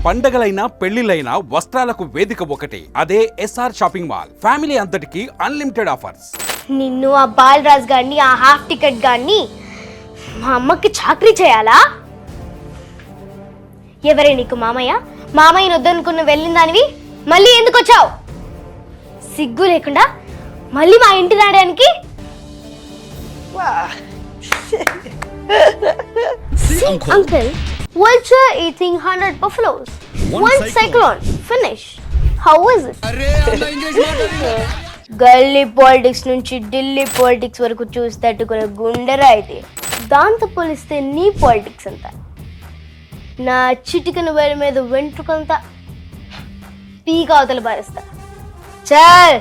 పండగలైనా పెళ్లిలైనా వస్త్రాలకు వేదిక ఒకటే, అదే ఎస్ఆర్ షాపింగ్ మాల్. ఫ్యామిలీ అంతటికి అన్లిమిటెడ్ ఆఫర్స్. నిన్ను ఆ బాలరాజ్ గారిని ఆ హాఫ్ టికెట్ గారిని మా అమ్మకి చాకరీ చేయాలా? ఎవరే నీకు మామయ్య? మామయ్యని వద్దనుకున్న వెళ్ళిన దానివి మళ్ళీ ఎందుకు వచ్చావు? సిగ్గు లేకుండా మళ్ళీ మా ఇంటి రావడానికి? Uncle, vulture eating 100 buffaloes. One cyclone. Finish. How is it? గల్లీ పాలిటిక్స్ నుంచి ఢిల్లీ పాలిటిక్స్ వరకు చూసి తట్టుకునే గుండెరా అయితే దాంతో పోలిస్తే నీ పాలిటిక్స్ అంతా నా చిటికన వేడి మీద వెంట్రుకంతా పీక అవతల పారేస్తా. చల్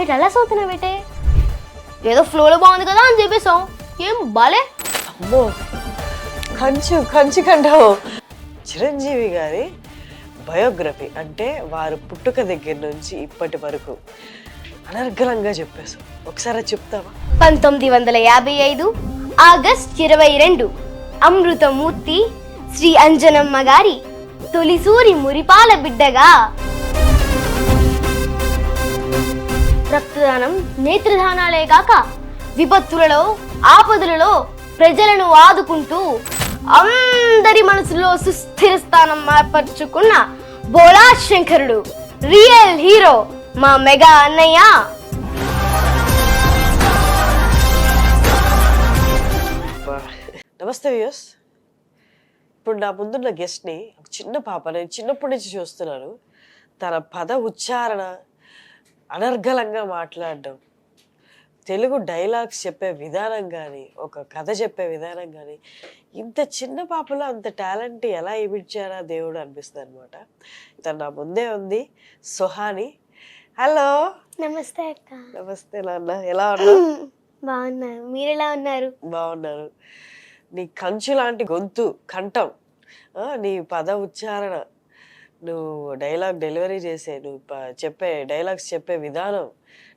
ఏటి అలా సౌతున్నావు బేటే? ఏదో ఫ్లోలో బాగుంది కదా అని చెప్పేసాం, ఏం బాలే? అమ్మో కంచు కంటావు. చిరంజీవి గారి బయోగ్రఫీ అంటే వారు పుట్టుక దగ్గర నుంచి ఇప్పటి వరకు అనర్గళంగా చెప్పేశావు. ఒకసారి చెప్తావా? 1955 ఆగస్ట్ 22 అమృతమూర్తి శ్రీ అంజనమ్మ గారి తొలిసూరి మురిపాల బిడ్డగా రక్తదానం, నేత్రదానాలే కాక విపత్తులలో, ఆపదలలో ప్రజలను ఆదుకుంటూ అందరి మనసులో సుస్థిర స్థానం ఏర్పరచుకున్న బోళా శంకరుడు, రియల్ హీరో మా మెగా అన్నయ్య. నమస్తే వ్యూయర్స్. ఇప్పుడు నా ముందున్న గెస్ట్ని ఒక చిన్న పాప, నేను చిన్నప్పటి నుంచి చూస్తున్నాను. తన పద ఉచ్చారణ, అనర్గళంగా మాట్లాడడం, తెలుగు డైలాగ్స్ చెప్పే విధానం కానీ, ఒక కథ చెప్పే విధానం కానీ, ఇంత చిన్న పాపలో అంత టాలెంట్ ఎలా ఇమిడ్చారా దేవుడు అనిపిస్తుంది అనమాట. తను నా ముందే ఉంది, సుహాని. హలో. నమస్తే అక్క. నమస్తే నాన్న, ఎలా ఉన్నావు? బాగున్నాను, మీరు ఎలా ఉన్నారు? బాగున్నారు. నీ కంచు లాంటి గొంతు, కంఠం, నీ పద ఉచ్చారణ, నువ్వు డైలాగ్ డెలివరీ చేసే, నువ్వు చెప్పే డైలాగ్స్ చెప్పే విధానం,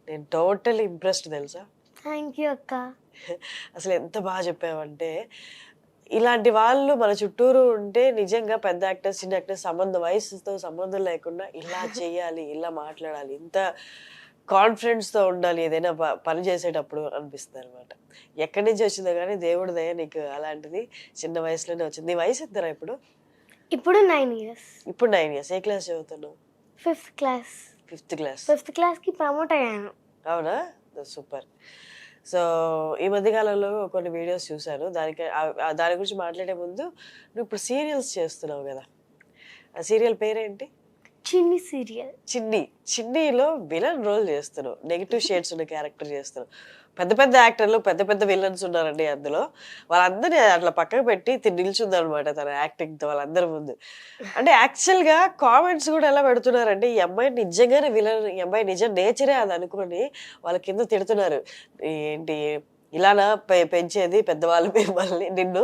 నేను టోటల్ ఇంప్రెస్డ్ తెలుసా. థ్యాంక్ యూ అక్క. అసలు ఎంత బాగా చెప్పావంటే, ఇలాంటి వాళ్ళు మన చుట్టూరు ఉంటే నిజంగా పెద్ద యాక్టర్స్, చిన్న యాక్టర్స్ వయసుతో సంబంధం లేకుండా ఇలా చెయ్యాలి, ఇలా మాట్లాడాలి, ఇంత కాన్ఫిడెన్స్తో ఉండాలి ఏదైనా పని చేసేటప్పుడు అనిపిస్తుంది అనమాట. ఎక్కడి నుంచి వచ్చిందో కానీ దేవుడి దయ నీకు అలాంటిది చిన్న వయసులోనే వచ్చింది. నీ వయసు ఎంతరా ఇప్పుడు? ఇప్పుడు 9 years. ఇప్పుడు 9 years. ఏ క్లాస్ చదువుతున్నావు? 5th class. 5th class. 5th classకి promote అయ్యాను. అవునా? సూపర్. సో ఈ మధ్యకాలంలో కొన్ని వీడియోస్ చూశాను. దాని గురించి మాట్లాడే ముందు, నువ్వు ఇప్పుడు సీరియల్స్ చేస్తున్నావు కదా, ఆ సీరియల్ పేరేంటి? చిన్ని సీరియల్. చిన్నీలో విలన్ రోల్ చేస్తున్నావు, నెగిటివ్ షేడ్స్ ఉన్న క్యారెక్టర్ చేస్తున్నావు. పెద్ద పెద్ద యాక్టర్లు, పెద్ద పెద్ద విలన్స్ ఉన్నారండి అందులో. వాళ్ళందరినీ అట్లా పక్కకు పెట్టి నిల్చుంది అనమాట తన యాక్టింగ్తో వాళ్ళందరి ముందు. అంటే యాక్చువల్గా కామెంట్స్ కూడా ఎలా పెడుతున్నారంటే, ఈ అమ్మాయి నిజంగానే విలన్, ఈ అమ్మాయి నిజం నేచరే అది అనుకుని వాళ్ళ కింద తిడుతున్నారు. ఏంటి ఇలానా పెంచేది పెద్దవాళ్ళు మిమ్మల్ని, నిన్ను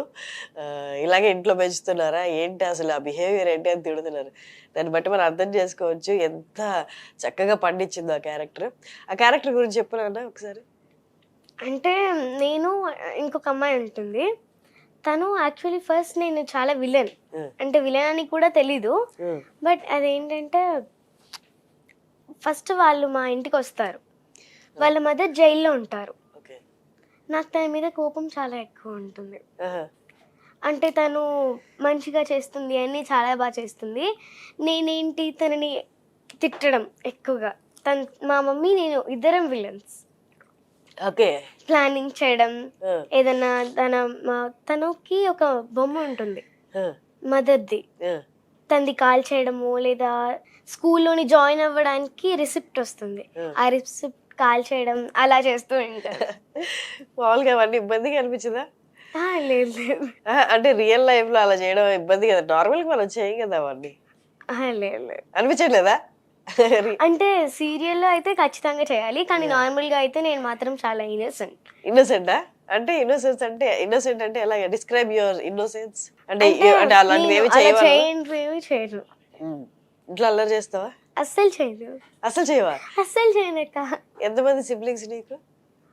ఇలాగే ఇంట్లో పెంచుతున్నారా ఏంటి, అసలు ఆ బిహేవియర్ ఏంటి అని తిడుతున్నారు. దాన్ని బట్టి మనం అర్థం చేసుకోవచ్చు ఎంత చక్కగా పండించిందో ఆ క్యారెక్టర్ గురించి చెప్పినా ఒకసారి. అంటే నేను ఇంకొక అమ్మాయి ఉంటుంది, తను యాక్చువల్లీ ఫస్ట్ నేను చాలా విలన్, అంటే విలన్ అని కూడా తెలీదు. బట్ అదేంటంటే ఫస్ట్ వాళ్ళు మా ఇంటికి వస్తారు, వాళ్ళ మదర్ జైల్లో ఉంటారు. నాకు తన మీద కోపం చాలా ఎక్కువ ఉంటుంది. అంటే తను మంచిగా చేస్తుంది, అన్నీ చాలా బాగా చేస్తుంది, నేనేంటి తనని తిట్టడం ఎక్కువగా. మా మమ్మీ నేను ఇద్దరం విలన్స్. ఓకే. ప్లానింగ్ చేయడం, ఏదన్నా తనకి ఒక బొమ్మ ఉంటుంది మదర్ది, తనది కాల్ చేయడము, లేదా స్కూల్లోని జాయిన్ అవ్వడానికి రిసిప్ట్ వస్తుంది, ఆ రిసిప్ట్ కాల్ చేయడం, అలా చేస్తూ ఉంటారు. మామూలుగా అవన్నీ ఇబ్బందిగా అనిపించిందా? లేదు లేదు. అంటే రియల్ లైఫ్ లో అలా చేయడం ఇబ్బంది కదా, నార్మల్ గా మనం చేయం కదా అవన్నీ. లేదు లేదు. అనిపించట్లేదా? అంటే సీరియల్లో అయితే ఖచ్చితంగా చేయాలి, కానీ నార్మల్ గా అయితే నేను మాత్రం చాలా ఇన్నోసెంటా? అంటే ఇన్నోసెంట్ అంటే ఎలా డిస్క్రైబ్ యువర్ ఇన్నోసెన్స్? అంటే అలాంటివి ఏమి చేయను. ఇంట్లో అల్లరి చేస్తావా? అస్సలు చేయను. అస్సలు చేయవా? అస్సలు చేయనక్క. ఎంతమంది సిబ్లింగ్స్ నీకు?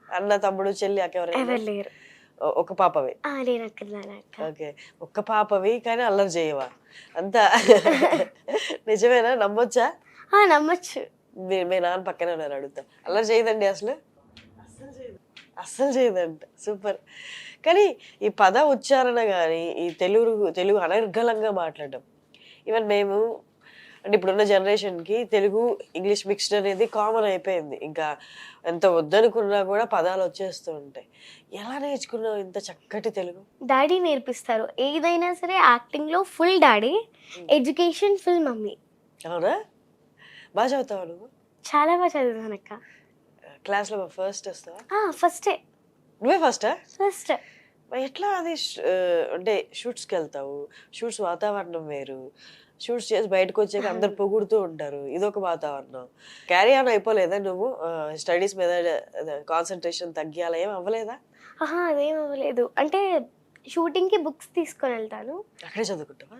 అన్న, తమ్ముడు, చెల్లి, అక్క ఎవరు లేరు? ఒక పాపవి. నేను అక్కడనే అక్క. ఓకే, ఒక్క పాపవి కానీ అల్లరి చేయవా అంతా? నిజమేనా, నమ్మొచ్చా? నమ్మచ్చు. మీ నాన్న పక్కనే ఉన్నారు, అడుగుతా. అల్లరి చేయదండి అసలు? అస్సలు చేయదంట. సూపర్. కానీ ఈ పద ఉచ్చారణ కానీ ఈ తెలుగు అనర్గళంగా మాట్లాడడం, ఈవెన్ మేము అంటే ఇప్పుడున్న జనరేషన్కి తెలుగు ఇంగ్లీష్ మిక్స్డ్ అనేది కామన్ అయిపోయింది. ఇంకా ఎంత వద్దనుకున్నా కూడా పదాలు వచ్చేస్తూ ఉంటాయి. ఎలా నేర్చుకున్నావు ఇంత చక్కటి తెలుగు? డాడీ నేర్పిస్తారు. ఏదైనా సరే యాక్టింగ్లో full daddy, education full mummy. అవునా? బాగా చదువుతావా నువ్వు? చాలా బాగా చదువుతాను అక్క. క్లాస్లో ఫస్ట్ వస్తావా? ఫస్టే. నువ్వే ఫస్టా? ఫస్ట్. ఎట్లా అది అంటే షూట్స్కి వెళ్తావు, షూట్స్ వాతావరణం వేరు, షూట్స్ చేసి బయటకు వచ్చాక అందరు పొగుడుతూ ఉంటారు, ఇదొక వాతావరణం. క్యారీ ఆన్ అయిపోలేదా నువ్వు? స్టడీస్ మీద కాన్సన్ట్రేషన్ తగ్గియాలా, ఏం అవ్వలేదా? అదేం అవ్వలేదు. అంటే షూటింగ్కి బుక్స్ తీసుకొని వెళ్తాను, అక్కడే చదువుకుంటావా?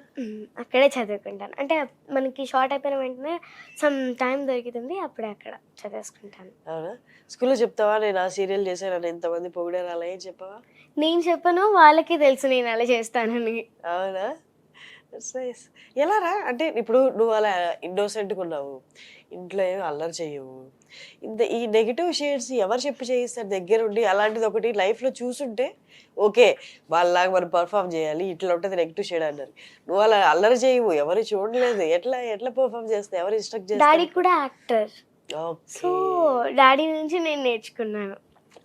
అక్కడే చదువుకుంటాను. అంటే మనకి షార్ట్ అయిపోయిన వెంటనే సమ్ టైం దొరుకుతుంది, అప్పుడే అక్కడ చదివేసుకుంటాను. అవునా? స్కూల్లో చెప్తావా నేను ఆ సీరియల్ చేశాను, నన్ను ఇంతమంది పొగిడారు, అలా ఏం చెప్పవా? నేను చెప్పను, వాళ్ళకి తెలుసు నేను అలా చేస్తానని. అవునా? ఎలా రా? అంటే ఇప్పుడు నువ్వు అలా ఇన్నోసెంట్గా ఉన్నావు, ఇంట్లో ఏమి అల్లరి చెయ్యవు, ఈ నెగిటివ్ షేడ్స్ ఎవరు చెప్పి చేయిస్తారు దగ్గరుండి? అలాంటిది ఒకటి లైఫ్లో చూసుంటే ఓకే, వాళ్ళలాగా మనం పర్ఫామ్ చేయాలి, ఇట్లా ఉంటుంది నెగిటివ్ షేడ్ అన్నారు. నువ్వు అలా అల్లరి చేయవు, ఎవరు చూడలేదు, ఎట్లా పర్ఫామ్ చేస్తావు, ఎవరు ఇన్స్ట్రక్ట్ చేస్తారు? డాడీ కూడా యాక్టర్, సో డాడీ నుంచి నేను నేర్చుకున్నాను.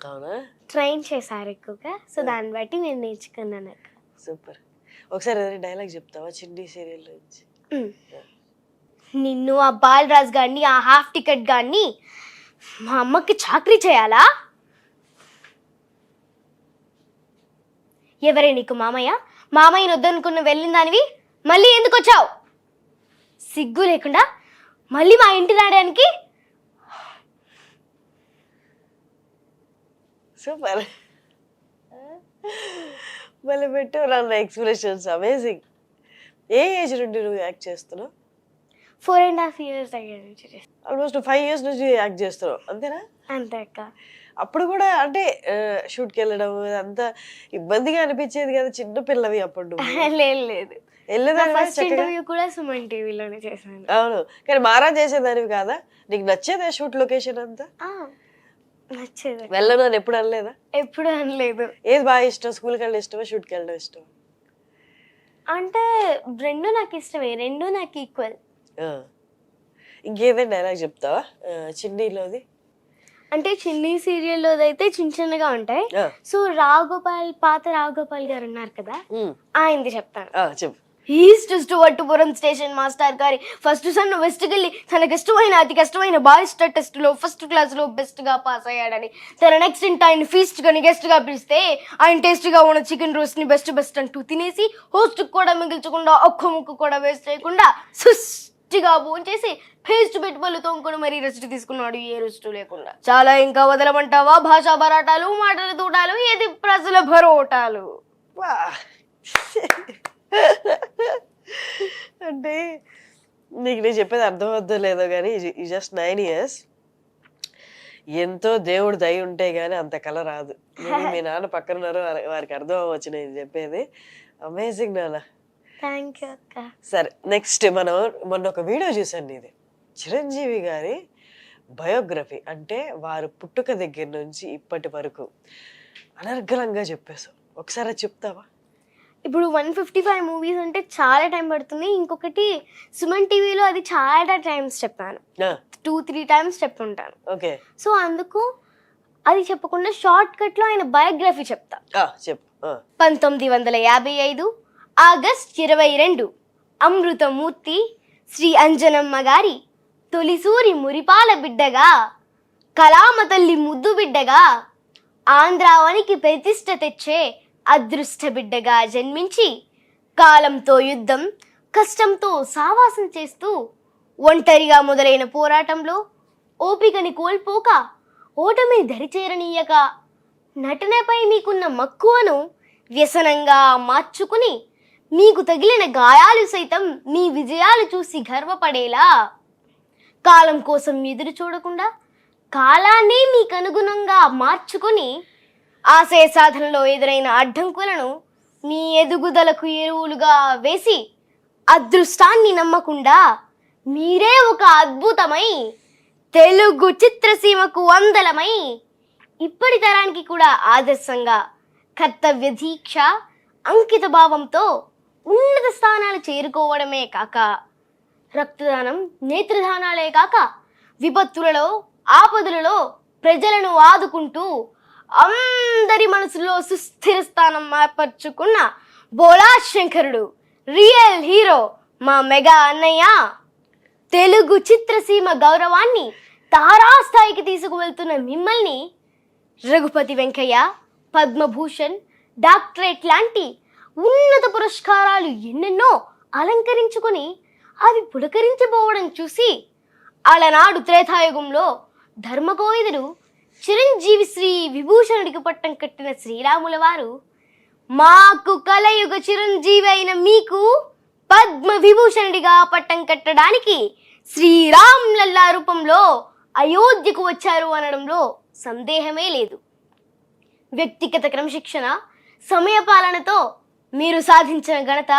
అవునా? ట్రైన్ చేశారు ఎక్కువగా, సో దాన్ని బట్టి నేను నేర్చుకున్నాను. సూపర్. ఒకసారి ఏదైనా డైలాగ్ చెప్తావా చిన్ని సీరియల్ నుంచి? నిన్ను, ఆ బాలరాజ్ గారిని, ఆ హాఫ్ టికెట్ గారిని మా అమ్మకి చాకరీ చేయాలా? ఎవరే నీకు మామయ్య? మామయ్యని వద్దనుకున్న వెళ్ళిన దానివి మళ్ళీ ఎందుకు వచ్చావు? సిగ్గు లేకుండా మళ్ళీ మా ఇంటి రావడానికి? సూపర్. మళ్ళీ పెట్టు నన్ను ఎక్స్ప్రెషన్స్, అమేజింగ్. ఏ ఏజ్ నుండి నువ్వు యాక్ట్ చేస్తున్నావు? 4.5 years దగ్గర నుంచి. ఆల్మోస్ట్ 5 years నుంచి యాక్ట్ చేస్తున్నావు, అంతేనా? అంతే అక్క. అప్పుడు కూడా అంటే షూట్కి వెళ్ళడం అంతా ఇబ్బందిగా అనిపించేది కదా, చిన్న పిల్లవి అప్పుడు నువ్వు? లేదు. ఫస్ట్ ఇంటర్వ్యూ కూడా సుమన్ టీవీలోనే చేశాను. అవును, కానీ మారా చేసేదానివి కాదా? నీకు నచ్చేదా షూట్ లొకేషన్ అంతా? నచ్చేది. వెళ్ళను అని ఎప్పుడు అనలేదా? ఎప్పుడు అనలేదు. ఏది బాగా ఇష్టం, స్కూల్కి వెళ్ళడం ఇష్టమా, షూట్కి వెళ్ళడం ఇష్టం? అంటే రెండు నాకు ఇష్టమే, రెండు నాకు ఈక్వల్. ఇంకేదైనా డైలాగ్ చెప్తావా చిన్నీలోది? అంటే చిన్ని సీరియల్లోది అయితే చిన్నగా ఉంటాయి. సో పాత రావుగోపాల్ గారు ఉన్నారు కదా, ఆయనది చెప్తాను. చెప్పు. ఈస్ట్ వట్టుపురం స్టేషన్ మాస్టర్ గారి ఫస్ట్ సన్ వెస్ట్ కెళ్ళి తనకి ఇష్టమైన అతి కష్టమైన బాయ్స్ టెస్ట్ లో ఫస్ట్ క్లాస్ లో బెస్ట్ గా పాస్ అయ్యాడని తన నెక్స్ట్ ఇంట ఆయన ఫీస్ట్ గా గెస్ట్ గా పిలిస్తే ఆయన టేస్ట్ గా ఉన్న చికెన్ రోస్ట్ ని బెస్ట్ అంటూ తినేసి హోస్ట్ కూడా మిగిల్చకుండా ఒక్క ముక్కు కూడా వేస్ట్ చేయకుండా సుష్టిగా భోంచేసి పేస్ట్ పెట్టి పళ్ళు తోముకొని మరీ రెస్ట్ తీసుకున్నాడు, ఏ రెస్ట్ లేకుండా. చాలా ఇంకా వదలమంటావా? భాషా బరాటాలు, మాటల తూటాలు, ఏది ప్రజల భరోటాలు. అంటే నీకు నేను చెప్పేది అర్థమవుద్దో లేదో కానీ ఈ జస్ట్ 9 years, ఎంతో దేవుడు దయ ఉంటే గానీ అంత కళ రాదు. మీ నాన్న పక్కన ఉన్నారు, వారికి అర్థం అవ్వచ్చు నేను చెప్పేది. అమేజింగ్ నాన్న. థ్యాంక్ యూ అక్క. సరే, నెక్స్ట్ మనం మొన్న ఒక వీడియో చూసాను నీది, చిరంజీవి గారి బయోగ్రఫీ. అంటే వారు పుట్టుక దగ్గర నుంచి ఇప్పటి వరకు అనర్గళంగా చెప్పేశావు, ఒకసారి అది చెప్తావా? ఇప్పుడు 155 మూవీస్ అంటే చాలా టైం పడుతుంది. ఇంకొకటి సుమన్ టీవీలో అది చాలా టైమ్స్ చెప్పాను, 2-3 times చెప్పుంటాను. ఓకే. సో అందుకు అది చెప్పకుండా షార్ట్ కట్ లో ఆయన బయోగ్రఫీ చెప్తా. చెప్పు. 1955 ఆగస్ట్ 22 అమృతమూర్తి శ్రీ అంజనమ్మ గారి తొలిసూరి మురిపాల బిడ్డగా, కళామ తల్లి ముద్దు బిడ్డగా, ఆంధ్రావనికి ప్రతిష్ట తెచ్చే అదృష్ట బిడ్డగా జన్మించి కాలంతో యుద్ధం, కష్టంతో సావాసం చేస్తూ ఒంటరిగా మొదలైన పోరాటంలో ఓపికని కోల్పోక ఓటమి దరిచేరనీయక నటనపై మీకున్న మక్కువను వ్యసనంగా మార్చుకుని మీకు తగిలిన గాయాలు సైతం మీ విజయాలు చూసి గర్వపడేలా కాలం కోసం ఎదురు చూడకుండా కాలాన్ని మీకు అనుగుణంగా మార్చుకుని ఆశయ సాధనలో ఎదురైన అడ్డంకులను మీ ఎదుగుదలకు ఎరువులుగా వేసి అదృష్టాన్ని నమ్మకుండా మీరే ఒక అద్భుతమై తెలుగు చిత్రసీమకు వందలమై ఇప్పటి తరానికి కూడా ఆదర్శంగా కర్తవ్య దీక్ష అంకిత భావంతో ఉన్నత స్థానాలు చేరుకోవడమే కాక రక్తదానం నేత్రదానాలే కాక విపత్తులలో ఆపదలలో ప్రజలను ఆదుకుంటూ అందరి మనసులో సుస్థిర స్థానం ఏర్పరచుకున్న బోలా శంకరుడు రియల్ హీరో మా మెగా అన్నయ్య తెలుగు చిత్రసీమ గౌరవాన్ని తారాస్థాయికి తీసుకువెళ్తున్న మిమ్మల్ని రఘుపతి వెంకయ్య పద్మభూషణ్ డాక్టరేట్ లాంటి ఉన్నత పురస్కారాలు ఎన్నెన్నో అలంకరించుకొని అవి పులకరించిపోవడం చూసి అలనాడు త్రేతాయుగంలో ధర్మకోవిదుడు చిరంజీవి శ్రీ విభూషణుడికి పట్టం కట్టిన శ్రీరాముల వారు మాకు కలయుగ చిరంజీవి అయిన మీకు పద్మ విభూషణుడిగా పట్టం కట్టడానికి శ్రీరామ్ లల్లా రూపంలో అయోధ్యకు వచ్చారు అనడంలో సందేహమే లేదు. వ్యక్తిగత క్రమశిక్షణ సమయపాలనతో మీరు సాధించిన ఘనత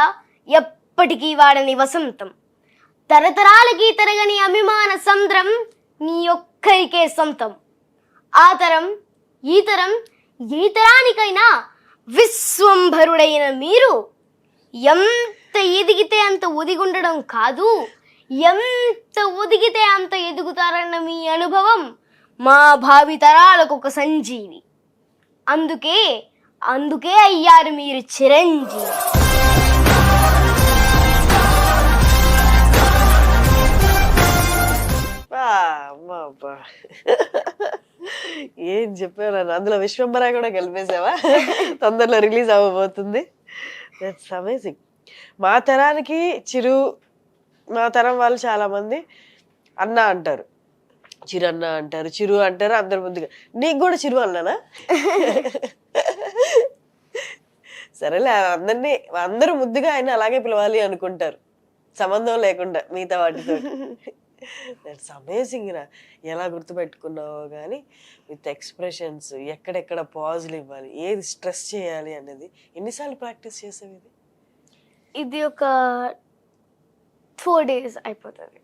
ఎప్పటికీ వాడని వసంతం. తరతరాలకి తరగని అభిమాన సంద్రం నీ ఒక్కరికే సొంతం. ఆ తరం ఈ తరం ఏ తరానికైనా విశ్వంభరుడైన మీరు ఎంత ఎదిగితే అంత ఒదిగుండడం కాదు, ఎంత ఒదిగితే అంత ఎదుగుతారన్న మీ అనుభవం మా భావి తరాలకు ఒక సంజీవి. అందుకే అయ్యారు మీరు చిరంజీవి. ఏం చెప్పావు, అందులో విశ్వంబర కూడా కలిపేసావా? తొందరలో రిలీజ్ అవ్వబోతుంది. That's amazing. మా తరానికి మా తరం వాళ్ళు చాలా మంది అన్న అంటారు, చిరు అన్న అంటారు, చిరు అంటారు అందరు ముందుగా. నీకు కూడా చిరు అన్నానా? సరేలే, అందరూ ముద్దుగా ఆయన అలాగే పిలవాలి అనుకుంటారు, సంబంధం లేకుండా మిగతా వాటితో. దట్స్ అమేజింగ్ రా. ఎలా గుర్తుపెట్టుకున్నావో కానీ విత్ ఎక్స్ప్రెషన్స్, ఎక్కడెక్కడ పాజులు ఇవ్వాలి, ఏది స్ట్రెస్ చేయాలి అనేది. ఎన్నిసార్లు ప్రాక్టీస్ చేసావు ఇది? ఇది ఒక 4 days అయిపోతుంది.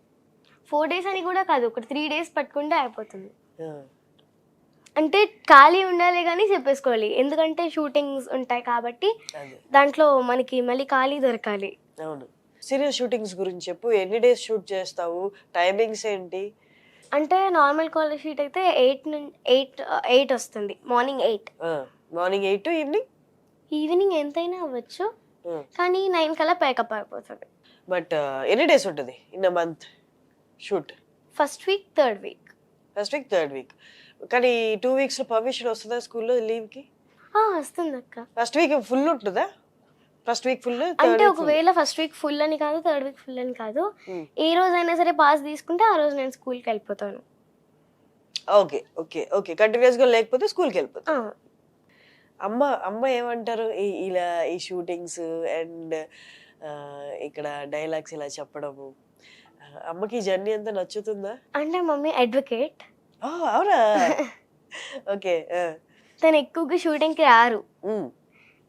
4 days అని కూడా కాదు, ఒక 3 days పట్టుకుంటే అయిపోతుంది. అంటే ఖాళీ ఉండాలి కానీ చెప్పేసుకోవాలి, ఎందుకంటే షూటింగ్స్ ఉంటాయి కాబట్టి దాంట్లో మనకి మళ్ళీ ఖాళీ దొరకాలి. అవును. సీరియల్ షూటింగ్స్ గురించి చెప్పు. ఎన్ని డేస్ షూట్ చేస్తావు? టైమింగ్స్ ఏంటి? అంటే నార్మల్ కాల్ షీట్ అయితే 8 వస్తుంది. మార్నింగ్ 8. మార్నింగ్ 8 టు ఈవినింగ్ ఎంతైనా అవ్వచ్చు, కానీ 9 కల్లా ప్యాకప్ అయిపోతుంది. బట్ ఎన్ని డేస్ ఉంటుంది in a month shoot? First week, third week. కానీ 2 weeks పర్మిషన్ వస్తుందా స్కూల్లో లీవ్కి? వస్తుంది అక్క. ఫస్ట్ వీక్ ఫుల్ ఉంటుందా? ఫస్ట్ వీక్ ఫుల్ అంటే ఒకవేళ ఫస్ట్ వీక్ ఫుల్ అని కాదు, థర్డ్ వీక్ ఫుల్ అని కాదు, ఏ రోజైనా సరే పాస్ తీసుకుంటే ఆ రోజు నేను స్కూల్కి వెళ్ళిపోతాను. ఓకే. కంటిన్యూస్ గా లేకపోతే స్కూల్కి వెళ్ళిపోతాను. అమ్మ ఏమంటారు ఇలా ఈ షూటింగ్స్ అండ్ ఇక్కడ డైలాగ్స్ ఇలా చెప్పడము? అమ్మకి ఈ జర్నీ అంతా నచ్చుతుందా? అంటే మమ్మీ అడ్వకేట్. అవునా? ఓకే. తను ఎక్కువగా షూటింగ్కి రారు,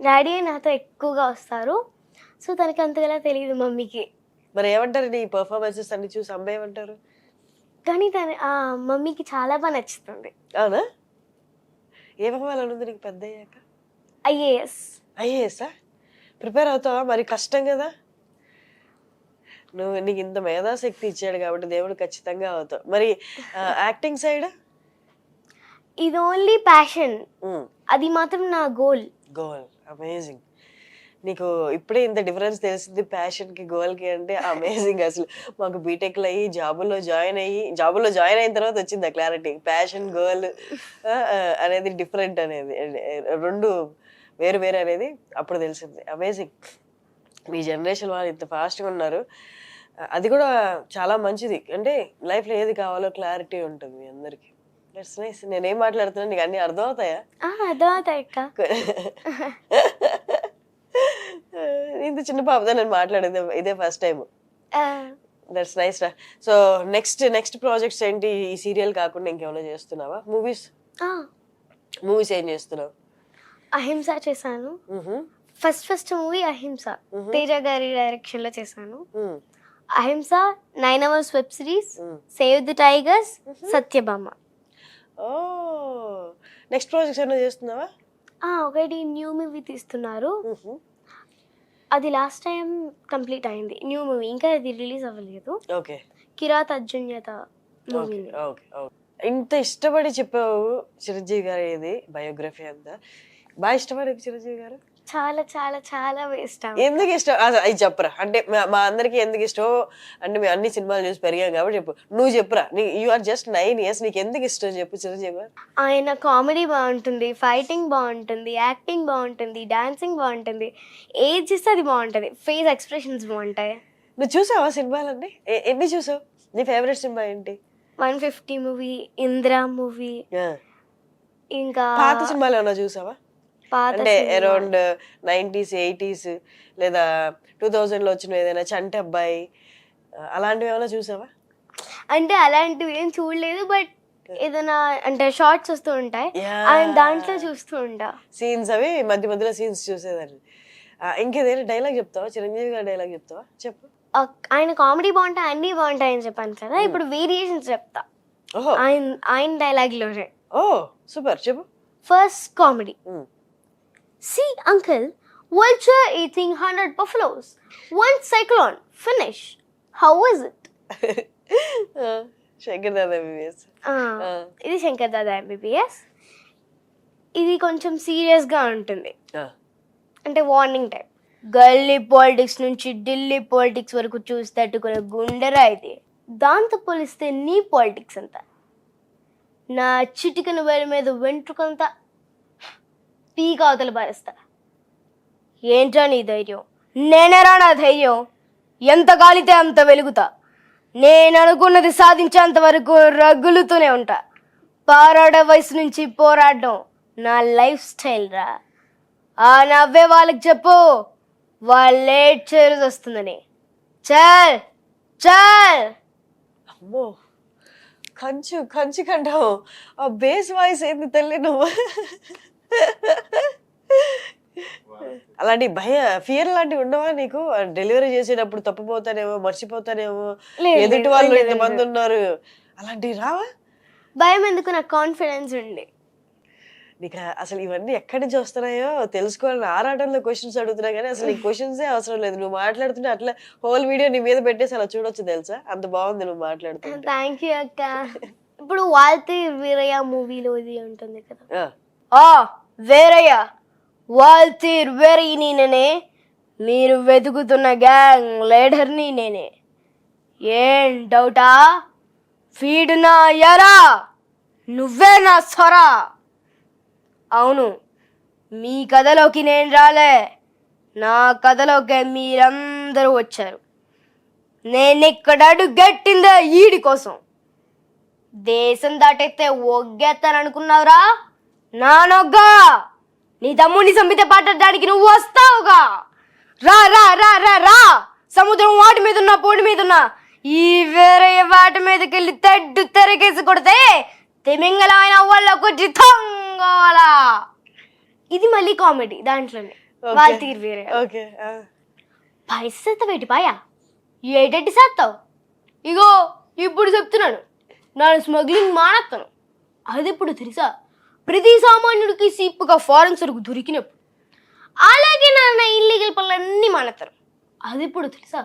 డాడీ నాతో ఎక్కువగా వస్తారు. సో తనకి అంతగా తెలియదు మమ్మీకి. మరి ఏమంటారు నీ పర్ఫార్మెన్సెస్ అన్ని చూసి? అమ్మ ఏమంటారు? కానీ మమ్మీకి చాలా బాగా నచ్చుతుంది. అవునా? ఏమవ్వాలని ఉంది నీకు పెద్ద అయ్యాక? ఐఏఎస్. ప్రిపేర్ అవుతావా? మరి కష్టం కదా. నీకు ఇంత మేధాశక్తి ఇచ్చాడు కాబట్టి దేవుడు ఖచ్చితంగా అవుతావు. మరి యాక్టింగ్ సైడ్? ఇది ఓన్లీ ప్యాషన్, అది మాత్రం నా గోల్. అమేజింగ్. నీకు ఇప్పుడే ఇంత డిఫరెన్స్ తెలిసింది ప్యాషన్ కి గోల్ కి అంటే అమేజింగ్. అసలు మాకు బీటెక్లో అయ్యి జాబుల్లో జాయిన్ అయిన తర్వాత వచ్చింది ఆ క్లారిటీ. ప్యాషన్ గోల్ అనేది డిఫరెంట్ అనేది, రెండు వేరు అనేది అప్పుడు తెలిసింది. అమేజింగ్. మీ జనరేషన్ వాళ్ళు ఇంత ఫాస్ట్గా ఉన్నారు, అది కూడా చాలా మంచిది. అంటే లైఫ్లో ఏది కావాలో క్లారిటీ ఉంటుంది మీ అందరికి. That's nice. నేనేం మాట్లాడుతున్నా నీకు అన్ని అర్థం అవుతాయా? అర్థమవుతాయి. ఇంత చిన్న పాపతో నేను మాట్లాడేది ఇదే ఫస్ట్ టైం. దట్స్ నైస్ రా. సో నెక్స్ట్ ప్రాజెక్ట్స్ ఏంటి? ఈ సీరియల్ కాకుండా ఇంకేమైనా చేస్తున్నావా? మూవీస్ ఏం చేస్తున్నావు? అహింస చేశాను. ఫస్ట్ మూవీ అహింస, తేజ గారి డైరెక్షన్ లో చేశాను. Ahimsa, 9 Hours web series, save the tigers, Satyabhama. ఓ నెక్స్ట్ ప్రాజెక్ట్స్ ఏమైనా చేస్తున్నావా? ఒకటి న్యూ మూవీ తీస్తున్నారు, అది లాస్ట్ టైం కంప్లీట్ అయింది. న్యూ మూవీ ఇంకా అది రిలీజ్ అవ్వలేదు. ఓకే కిరాత్ అర్జున్యత మూవీ. ఓకే ఇంత ఇష్టపడి చెప్పావు చిరంజీవి గారు, ఏది బయోగ్రఫీ అంతా బాగా ఇష్టపడి చిరంజీవి గారు? చాలా చాలా చాలా ఇష్టం. ఎందుకు ఇష్టం అది చెప్పరా? అంటే మా అందరికి ఎందుకు ఇష్టం అంటే మేము అన్ని సినిమాలు చూసి పెరిగాం కాబట్టి చెప్పు, నువ్వు చెప్పురా. యు ఆర్ జస్ట్ 9 years, నీకు ఎందుకు ఇష్టం చెప్పు చిరంజీవి గారు. ఆయన కామెడీ బాగుంటుంది, ఫైటింగ్ బాగుంటుంది, యాక్టింగ్ బాగుంటుంది, డాన్సింగ్ బాగుంటుంది, ఏది చేస్తే అది బాగుంటుంది, ఫేస్ ఎక్స్ప్రెషన్స్ బాగుంటాయి. నువ్వు చూసావా సినిమాలన్నీ? ఎన్ని చూసావు? నీ ఫేవరెట్ సినిమా ఏంటి? 150 మూవీ, ఇంద్రా మూవీ, ఇంకా పాత సినిమాలు ఏమన్నా చూసావా? పాత అంటే అరౌండ్ 90s 80s లేదా 2000 లో వచ్చిన ఏదైనా చంటి అబ్బాయి అలాంటివి ఏమైనా చూసావా? అంటే అలాంటివి ఏం చూడలేదు, బట్ ఏదైనా అంటే షార్ట్స్ వస్తూ ఉంటాయి, ఆయన దాంట్లో చూస్తూ ఉంటా సీన్స్, అవి మధ్య మధ్యలో సీన్స్ చూసేదాన్ని. ఇంకేదైనా డైలాగ్ చెప్తావా? చిరంజీవి గారి డైలాగ్ చెప్తావా? చెప్పు. ఆయన కామెడీ బాగుంటాయి, అన్నీ బాగుంటాయని చెప్పాను కదా, ఇప్పుడు వేరియేషన్స్ చెప్తా ఓహో ఆయన డైలాగ్ లోనే. ఓ సూపర్, చెప్పు. First comedy. See, uncle, vulture eating 100 buffaloes. One cyclone. Finish. How is it? Shankar Dada MBBS. ఇది శంకర్ దాదా MBBS. ఇది కొంచెం సీరియస్గా ఉంటుంది, అంటే వార్నింగ్ టైప్. గల్లీ పాలిటిక్స్ నుంచి ఢిల్లీ పాలిటిక్స్ వరకు చూసి తట్టుకునే గుండెరా ఇది. దాంతో పోలిస్తే నీ పాలిటిక్స్ అంతా, నా చిటికన వేల మీద వెంట్రుకంతా పీక అవతల పారేస్తా. ఏంటా నీ ధైర్యం? నేనేరా నా ధైర్యం? ఎంత కాలితే అంత వెలుగుతా. నేను అనుకున్నది సాధించేంత వరకు రగులుతూనే ఉంటా. పారాడే వయసు నుంచి పోరాడడం నా లైఫ్ స్టైల్ రా. ఆ నవ్వే వాళ్ళకి చెప్పు, వాళ్ళే చేరుది వస్తుందని. చల్ చల్. అమ్మో కంచు కంచు కంటావు. ఆ బేస్ వాయిస్ ఏంది తల్లి నువ్వు? అలాంటి ఫియర్ లాంటివి ఉండవా నీకు? డెలివరీ చేసేటప్పుడు తప్పిపోతానేమో, మర్చిపోతానేమో, ఎదుటి వాళ్ళు ఇంతమంది ఉన్నారు, అలాంటివి రావా? భయం ఎందుకు, నాకు కాన్ఫిడెన్స్ ఉంది. నీకు అసలు ఇవన్నీ ఎక్కడి నుంచి వస్తున్నాయో తెలుసుకోవాలని ఆరాటంలో క్వశ్చన్స్ అడుగుతున్నా, కానీ అసలు ఈ క్వశ్చన్సే అవసరం లేదు. నువ్వు మాట్లాడుతుంటే అట్లా హోల్ వీడియో నీ మీద పెట్టేసి అలా చూడొచ్చు తెలుసా, అంత బాగుంది నువ్వు మాట్లాడుతుంటే. థ్యాంక్ యూ అక్క. ఇప్పుడు వాల్తీ వీరయ్య మూవీలో ఇది ఉంటుంది కదా, వేరయ్య వాల్తీర్ వేరయ్యని నేనే, మీరు వెతుకుతున్న గ్యాంగ్ లీడర్ని నేనే. ఏం డౌటా? ఫీడ్ నా ఎరా, నువ్వే నా స్వరా. అవును, మీ కథలోకి నేను రాలే, నా కథలోకి మీరందరూ వచ్చారు. నేనిక్కడ అడుగెట్టిందే ఈడి కోసం. దేశం దాటైతే ఒగ్గేస్తాననుకున్నావురా నా నొగ్గా? నీ తమ్ముడిని చంపితే పట్టడానికి నువ్వు వస్తావుగా. రా రా రా రా రా. సముద్రం వాటి మీద ఉన్నా పోటీ మీద ఉన్నా ఈ వేరే వాటి మీదకి వెళ్ళి తెడ్డు తెరకేసి కొడితే తిమింగలమైన వాళ్ళకు జితంగోలా. ఇది మళ్ళీ కామెడీ దాంట్లోనే. వాల్తీర్ వేరే పైసా వేటి పాయా ఏటెట్టి చేస్తావు? ఇగో ఇప్పుడు చెప్తున్నాను, నేను స్మగ్లింగ్ మానేస్తాను. అది ఇప్పుడు తెలుసా, ప్రతి సామాన్యుడికి సీపుగా ఫారెన్ సరుకు దొరికినప్పుడు. అలాగే నాన్న ఇల్లీగల్ పనులన్నీ మానేస్తారు. అది ఇప్పుడు తెలుసా,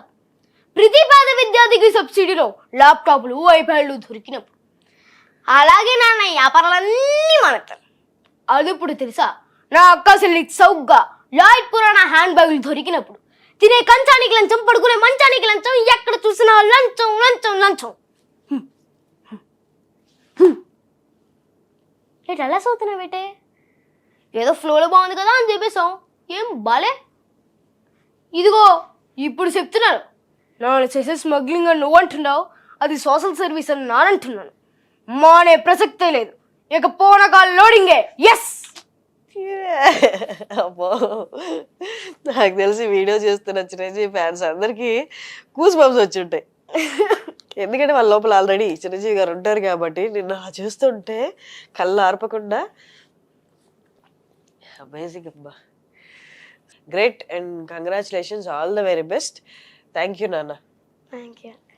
ప్రతి పేద విద్యార్థికి సబ్సిడీలో ల్యాప్టాప్లు ఐప్యాడ్లు దొరికినప్పుడు. అలాగే నాన్న వ్యాపారాలన్నీ మానేస్తారు. అది ఇప్పుడు తెలుసా, నా అక్క చెల్లికి సౌగ్గా లాయిడ్ పురాణ హ్యాండ్ బ్యాగులు దొరికినప్పుడు. తినే కంచానికి లంచం, పడుకునే మంచానికి లంచం, ఎక్కడ చూసినా లంచం లంచం లంచం. ఏంటి అలా చదువుతున్నావు బేటే? ఏదో ఫ్లోలో బాగుంది కదా అని చెప్పేసాం, ఏం బాలే. ఇదిగో ఇప్పుడు చెప్తున్నాను, నేను చేసే స్మగ్లింగ్ అని నువ్వు అంటున్నావు, అది సోషల్ సర్వీస్ అని నానంటున్నాను. మానే ప్రసక్తే లేదు, ఇక పోనకాల లోడింగే. ఎస్. అబ్బో నాకు తెలిసి వీడియో చేస్తున్న చిరంజీవి ఫ్యాన్స్ అందరికి కూస్ బంప్స్ వచ్చి ఉంటాయి. ఎందుకంటే వాళ్ళ లోపల ఆల్రెడీ చిరంజీవి గారు ఉంటారు కాబట్టి నిన్ను చూస్తుంటే కళ్ళు ఆర్పకుండా అమేజింగ్ అమ్మా, great, and congratulations, all the very best. Thank you నాన్న. Thank you.